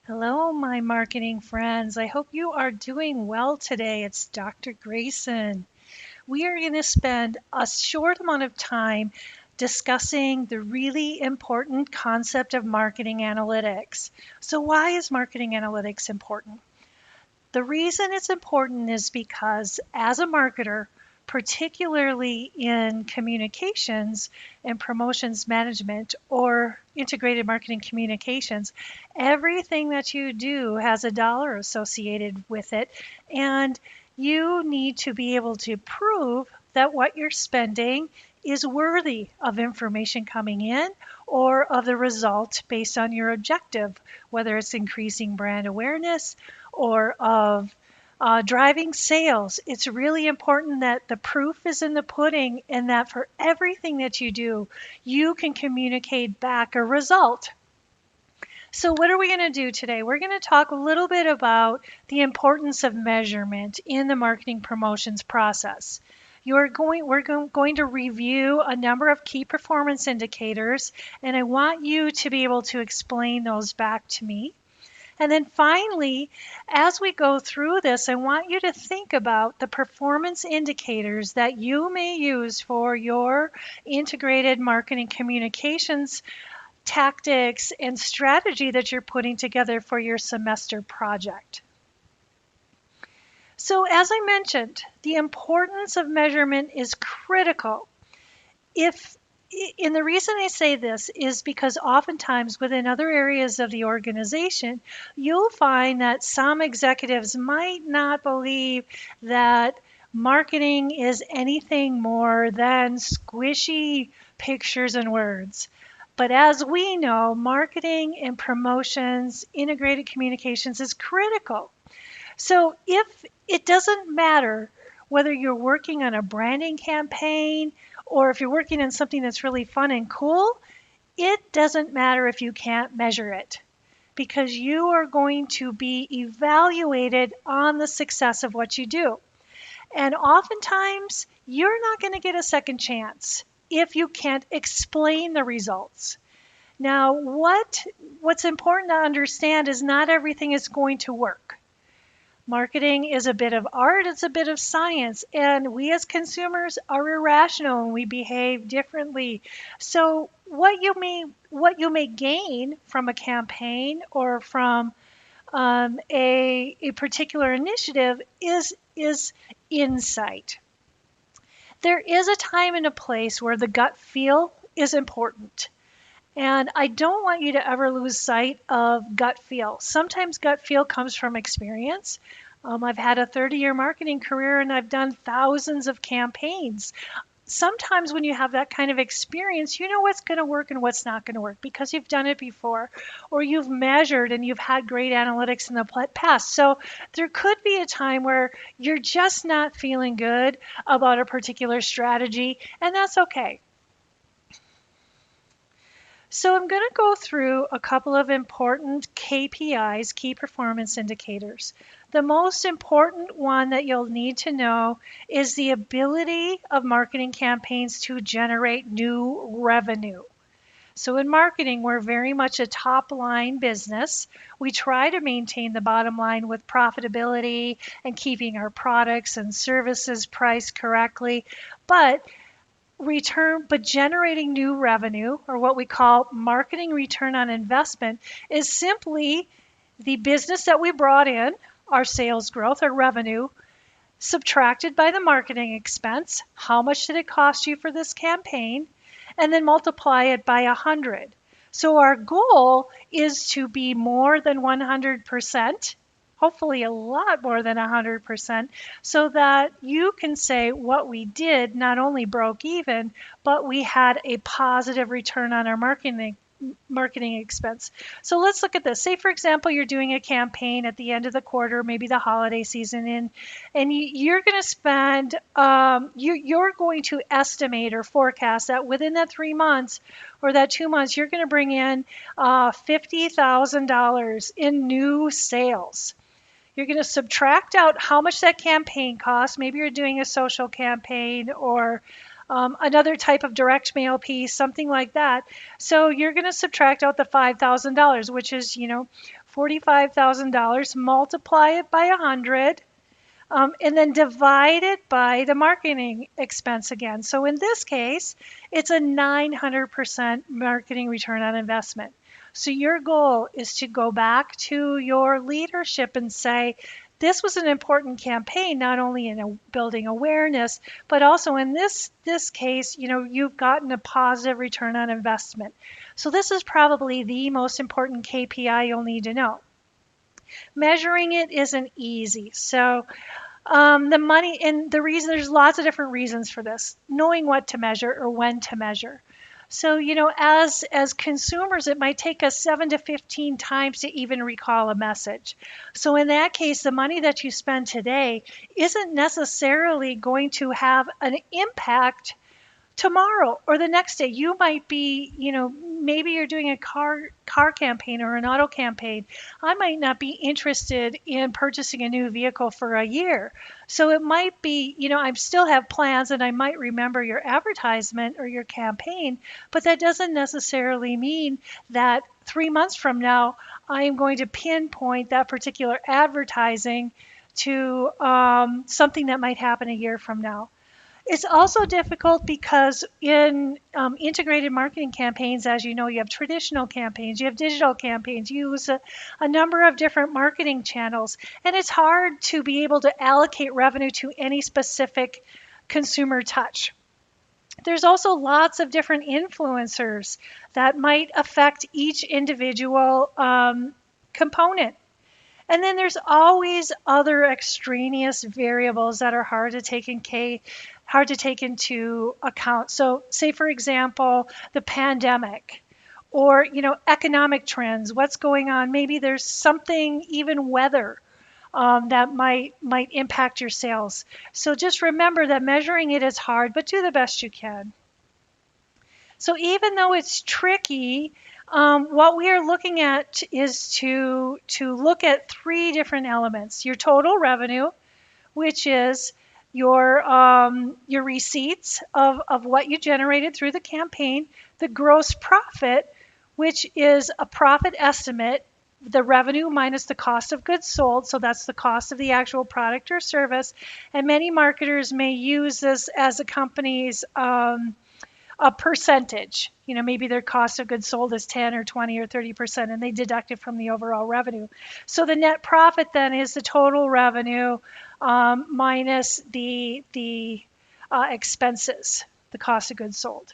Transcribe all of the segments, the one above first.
Hello, my marketing friends. I hope you are doing well today. It's Dr. Grayson. We are going to spend a short amount of time discussing the really important concept of marketing analytics. So, why is marketing analytics important? The reason it's important is because as a marketer, particularly in communications and promotions management or integrated marketing communications, everything that you do has a dollar associated with it. And you need to be able to prove that what you're spending is worthy of information coming in or of the result based on your objective, whether it's increasing brand awareness or of driving sales. It's really important that the proof is in the pudding and that for everything that you do, you can communicate back a result. So, what are we going to do today? We're going to talk a little bit about the importance of measurement in the marketing promotions process. We're going to review a number of key performance indicators, and I want you to be able to explain those back to me. And then finally, as we go through this, I want you to think about the performance indicators that you may use for your integrated marketing communications tactics and strategy that you're putting together for your semester project. So, as I mentioned, the importance of measurement is critical. If and the reason I say this is because oftentimes within other areas of the organization, you'll find that some executives might not believe that marketing is anything more than squishy pictures and words. But as we know, marketing and promotions, integrated communications is critical. So if it doesn't matter whether you're working on a branding campaign or if you're working on something that's really fun and cool, it doesn't matter if you can't measure it because you are going to be evaluated on the success of what you do. And oftentimes, you're not going to get a second chance if you can't explain the results. Now, what's important to understand is not everything is going to work. Marketing is a bit of art, it's a bit of science, and we as consumers are irrational and we behave differently. So what you may gain from a campaign or from a particular initiative is insight. There is a time and a place where the gut feel is important. And I don't want you to ever lose sight of gut feel. Sometimes gut feel comes from experience. I've had a 30-year marketing career and I've done thousands of campaigns. Sometimes when you have that kind of experience, you know what's going to work and what's not going to work because you've done it before or you've measured and you've had great analytics in the past. So there could be a time where you're just not feeling good about a particular strategy, and that's okay. So I'm going to go through a couple of important KPIs, key performance indicators. The most important one that you'll need to know is the ability of marketing campaigns to generate new revenue. So in marketing, we're very much a top line business. We try to maintain the bottom line with profitability and keeping our products and services priced correctly. But generating new revenue, or what we call marketing return on investment, is simply the business that we brought in, our sales growth, our revenue, subtracted by the marketing expense. How much did it cost you for this campaign? And then multiply it by 100. So our goal is to be more than 100%, hopefully a lot more than 100%, so that you can say what we did not only broke even, but we had a positive return on our marketing expense. So let's look at this. Say, for example, you're doing a campaign at the end of the quarter, maybe the holiday season, and you're going to spend, you're going to estimate or forecast that within that 3 months or that 2 months, you're going to bring in $50,000 in new sales. You're going to subtract out how much that campaign costs. Maybe you're doing a social campaign or another type of direct mail piece, something like that. So you're going to subtract out the $5,000, which is, $45,000, multiply it by 100, and then divide it by the marketing expense again. So in this case, it's a 900% marketing return on investment. So your goal is to go back to your leadership and say, this was an important campaign, not only in building awareness, but also in this case, you've gotten a positive return on investment. So this is probably the most important KPI you'll need to know. Measuring it isn't easy. So the money, and the reason, there's lots of different reasons for this, knowing what to measure or when to measure. So, as consumers, it might take us 7 to 15 times to even recall a message. So in that case, the money that you spend today isn't necessarily going to have an impact tomorrow or the next day. You might be, maybe you're doing a car campaign or an auto campaign. I might not be interested in purchasing a new vehicle for a year. So it might be, I still have plans and I might remember your advertisement or your campaign, but that doesn't necessarily mean that 3 months from now, I am going to pinpoint that particular advertising to something that might happen a year from now. It's also difficult because in integrated marketing campaigns, as you know, you have traditional campaigns, you have digital campaigns, you use a number of different marketing channels, and it's hard to be able to allocate revenue to any specific consumer touch. There's also lots of different influencers that might affect each individual component. And then there's always other extraneous variables that are hard to take into account. So say, for example, the pandemic or, economic trends, what's going on. Maybe there's something, even weather, that might impact your sales. So just remember that measuring it is hard, but do the best you can. So even though it's tricky, what we are looking at is to look at 3 different elements. Your total revenue, which is your receipts of what you generated through the campaign, the gross profit, which is a profit estimate, the revenue minus the cost of goods sold, so that's the cost of the actual product or service, and many marketers may use this as a company's a percentage. Maybe their cost of goods sold is 10 or 20 or 30%, and they deduct it from the overall revenue. So the net profit then is the total revenue minus the expenses, the cost of goods sold.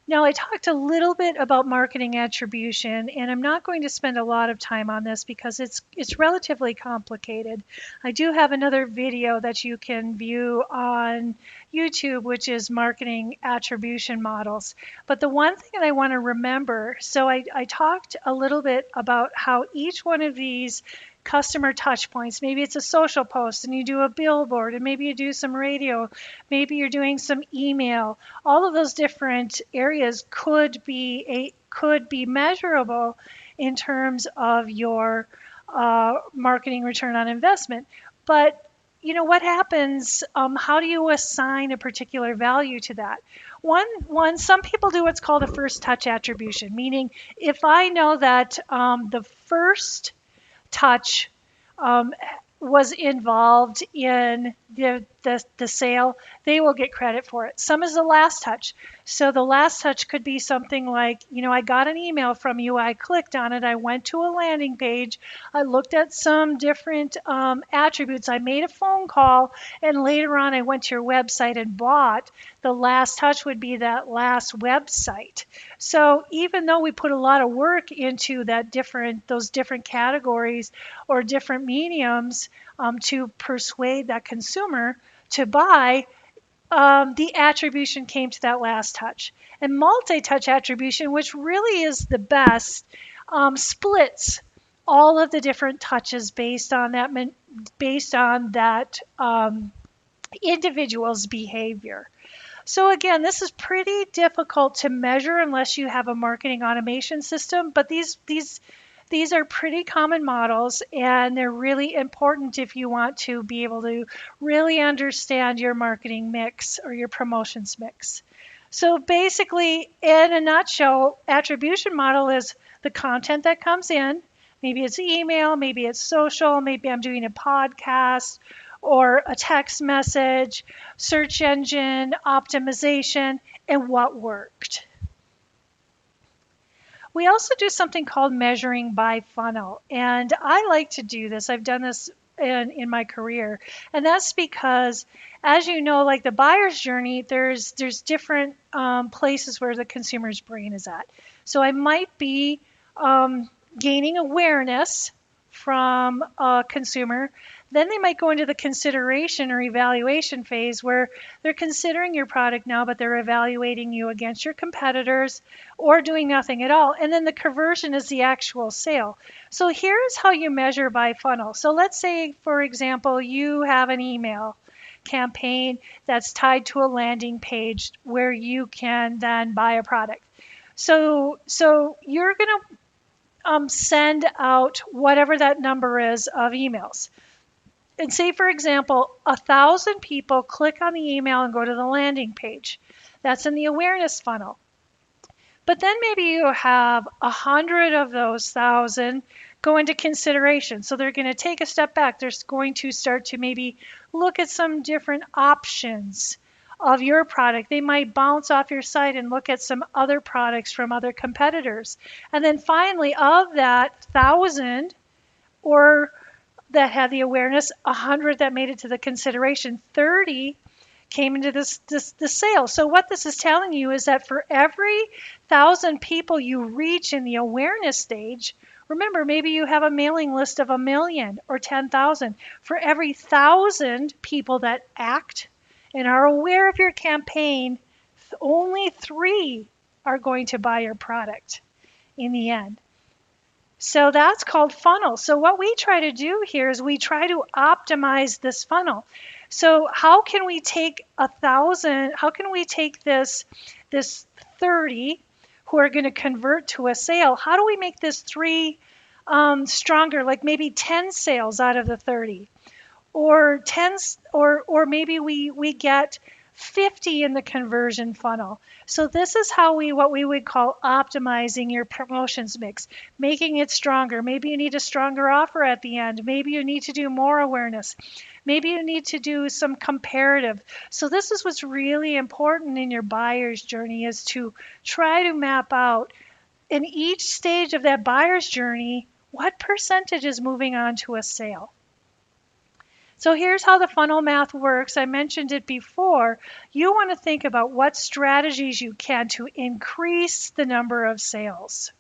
Now, I talked a little bit about marketing attribution, and I'm not going to spend a lot of time on this because it's relatively complicated. I do have another video that you can view on YouTube, which is marketing attribution models. But the one thing that I want to remember, so I talked a little bit about how each one of these customer touch points, maybe it's a social post and you do a billboard, and maybe you do some radio, maybe you're doing some email. All of those different areas could be measurable in terms of your marketing return on investment. But what happens? How do you assign a particular value to that? Some people do what's called a first touch attribution, meaning if I know that the first touch was involved in the sale, they will get credit for it. Some is the last touch. So the last touch could be something like, I got an email from you, I clicked on it, I went to a landing page, I looked at some different attributes, I made a phone call, and later on I went to your website and bought. The last touch would be that last website. So even though we put a lot of work into those different categories or different mediums to persuade that consumer to buy, the attribution came to that last touch. And multi-touch attribution, which really is the best, splits all of the different touches based on that individual's behavior. So again, this is pretty difficult to measure unless you have a marketing automation system, but these These are pretty common models, and they're really important if you want to be able to really understand your marketing mix or your promotions mix. So basically, in a nutshell, attribution model is the content that comes in. Maybe it's email, maybe it's social, maybe I'm doing a podcast or a text message, search engine optimization, and what worked. We also do something called measuring by funnel, and I like to do this. I've done this in my career, and that's because, as you know, like the buyer's journey, there's different places where the consumer's brain is at. So I might be gaining awareness from a consumer. Then they might go into the consideration or evaluation phase where they're considering your product now, but they're evaluating you against your competitors or doing nothing at all. And then the conversion is the actual sale. So here's how you measure by funnel. So let's say, for example, you have an email campaign that's tied to a landing page where you can then buy a product. So you're going to send out whatever that number is of emails. And say, for example, 1,000 people click on the email and go to the landing page. That's in the awareness funnel. But then maybe you have 100 of those 1,000 go into consideration. So they're going to take a step back. They're going to start to maybe look at some different options of your product. They might bounce off your site and look at some other products from other competitors. And then finally, of that 1,000 or that had the awareness, 100 that made it to the consideration, 30 came into the sale. So what this is telling you is that for every 1,000 people you reach in the awareness stage, remember, maybe you have a mailing list of 1 million or 10,000. For every 1,000 people that act and are aware of your campaign, only 3 are going to buy your product in the end. So that's called funnel. So what we try to do here is we try to optimize this funnel. So how can we take 1,000, how can we take this 30 who are going to convert to a sale? How do we make this 3 stronger, like maybe 10 sales out of the 30? Or 10, or maybe we get 50 in the conversion funnel. So this is how what we would call optimizing your promotions mix, making it stronger. Maybe you need a stronger offer at the end. Maybe you need to do more awareness. Maybe you need to do some comparative. So this is what's really important in your buyer's journey, is to try to map out in each stage of that buyer's journey, what percentage is moving on to a sale. So here's how the funnel math works. I mentioned it before. You want to think about what strategies you can to increase the number of sales.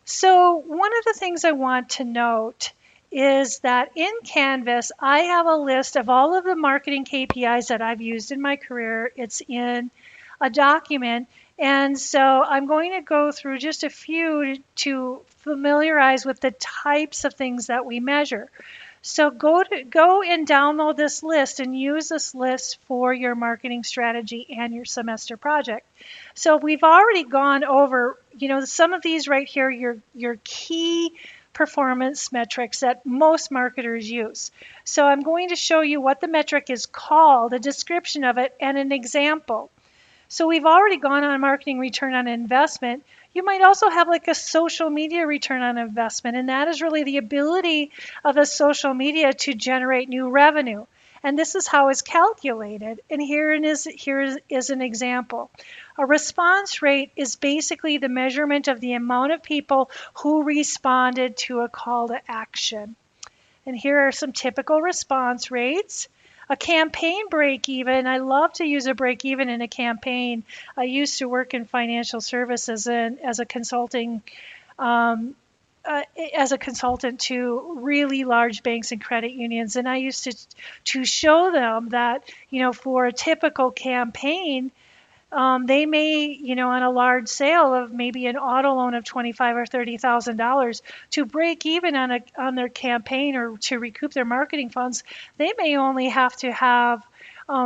So one of the things I want to note is that in Canvas, I have a list of all of the marketing KPIs that I've used in my career. It's in a document. And so I'm going to go through just a few to familiarize with the types of things that we measure. So go and download this list and use this list for your marketing strategy and your semester project. So we've already gone over, some of these right here, your key performance metrics that most marketers use. So I'm going to show you what the metric is called, a description of it, and an example. So we've already gone on marketing return on investment. You might also have like a social media return on investment, and that is really the ability of a social media to generate new revenue. And this is how it's calculated. And here is an example. A response rate is basically the measurement of the amount of people who responded to a call to action. And here are some typical response rates. A campaign break-even, I love to use a break-even in a campaign. I used to work in financial services and as a consultant to really large banks and credit unions. And I used to show them that, for a typical campaign, they may, on a large sale of maybe an auto loan of $25,000 or $30,000 to break even on their campaign or to recoup their marketing funds, they may only have to have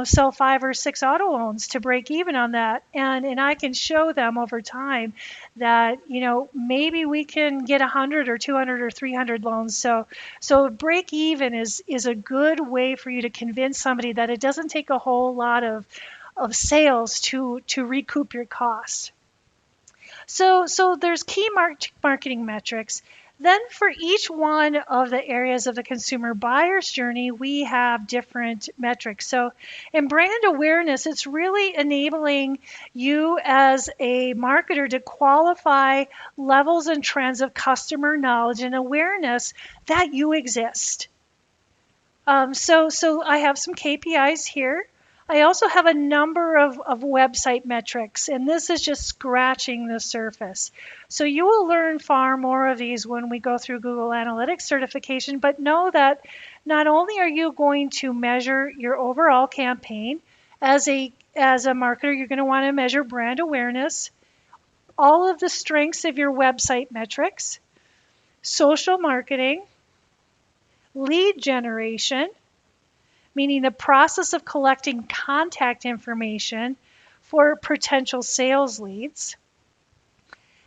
sell 5 or 6 auto loans to break even on that. And I can show them over time that, maybe we can get 100 or 200 or 300 loans. So break even is a good way for you to convince somebody that it doesn't take a whole lot of sales to recoup your costs. So there's key marketing metrics. Then for each one of the areas of the consumer buyer's journey, we have different metrics. So in brand awareness, it's really enabling you as a marketer to qualify levels and trends of customer knowledge and awareness that you exist. So I have some KPIs here. I also have a number of website metrics, and this is just scratching the surface. So you will learn far more of these when we go through Google Analytics certification, but know that not only are you going to measure your overall campaign, as a marketer, you're going to want to measure brand awareness, all of the strengths of your website metrics, social marketing, lead generation, meaning the process of collecting contact information for potential sales leads.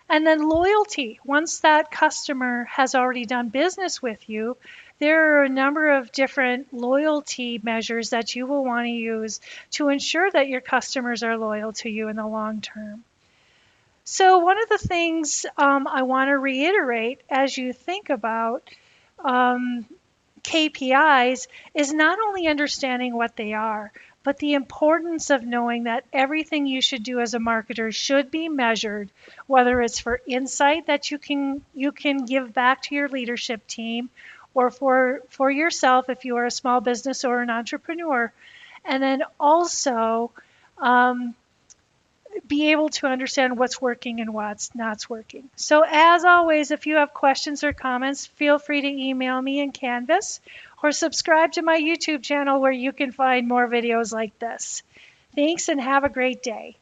And then loyalty. Once that customer has already done business with you, there are a number of different loyalty measures that you will want to use to ensure that your customers are loyal to you in the long term. So one of the things I want to reiterate as you think about KPIs is not only understanding what they are, but the importance of knowing that everything you should do as a marketer should be measured, whether it's for insight that you can give back to your leadership team, or for yourself if you are a small business or an entrepreneur, and then also be able to understand what's working and what's not working. So as always, if you have questions or comments, feel free to email me in Canvas or subscribe to my YouTube channel where you can find more videos like this. Thanks and have a great day.